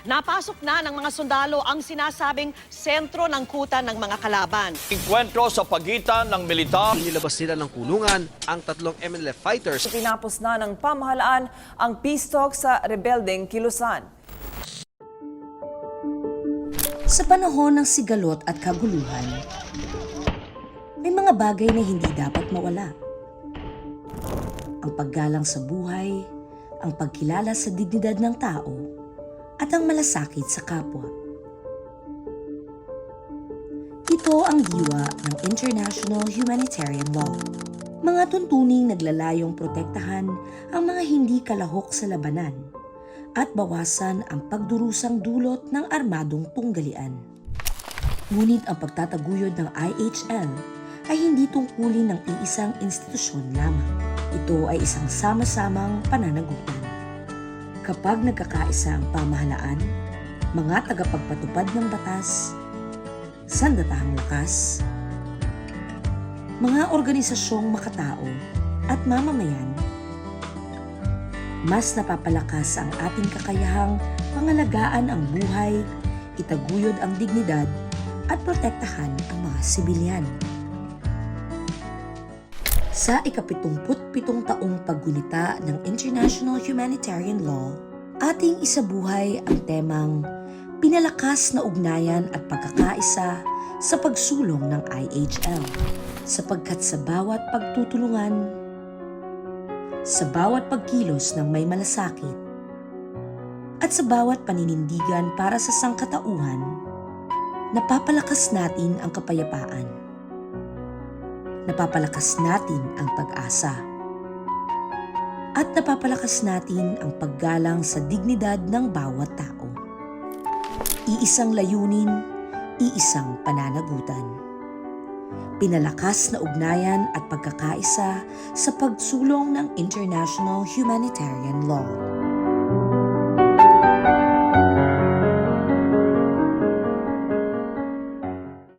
Napasok na ng mga sundalo ang sinasabing sentro ng kuta ng mga kalaban. Enkwentro sa pagitan ng militar. Inilabas nila ng kulungan ang tatlong MNLF fighters. Tinapos na ng pamahalaan ang peace talk sa rebeldeng Kilusan. Sa panahon ng sigalot at kaguluhan, may mga bagay na hindi dapat mawala. Ang paggalang sa buhay, ang pagkilala sa dignidad ng tao, at ang malasakit sa kapwa. Ito ang diwa ng International Humanitarian Law. Mga tuntuning naglalayong protektahan ang mga hindi kalahok sa labanan at bawasan ang pagdurusang dulot ng armadong tunggalian. Ngunit ang pagtataguyod ng IHL ay hindi tungkulin ng iisang institusyon lamang. Ito ay isang sama-samang pananagutan. Kapag nagkakaisa ang pamahalaan, mga tagapagpatupad ng batas, sandatahang lakas, mga organisasyong makatao at mamamayan, mas napapalakas ang ating kakayahang pangalagaan ang buhay, itaguyod ang dignidad at protektahan ang mga sibilyan. Sa ika-77 taong paggunita ng International Humanitarian Law, ating isabuhay ang temang pinalakas na ugnayan at pagkakaisa sa pagsulong ng IHL, sapagkat sa bawat pagtutulungan, sa bawat pagkilos ng may malasakit, at sa bawat paninindigan para sa sangkatauhan, napapalakas natin ang kapayapaan. Napapalakas natin ang pag-asa. At napapalakas natin ang paggalang sa dignidad ng bawat tao. Iisang layunin, iisang pananagutan. Pinalakas na ugnayan at pagkakaisa sa pagsulong ng International Humanitarian Law.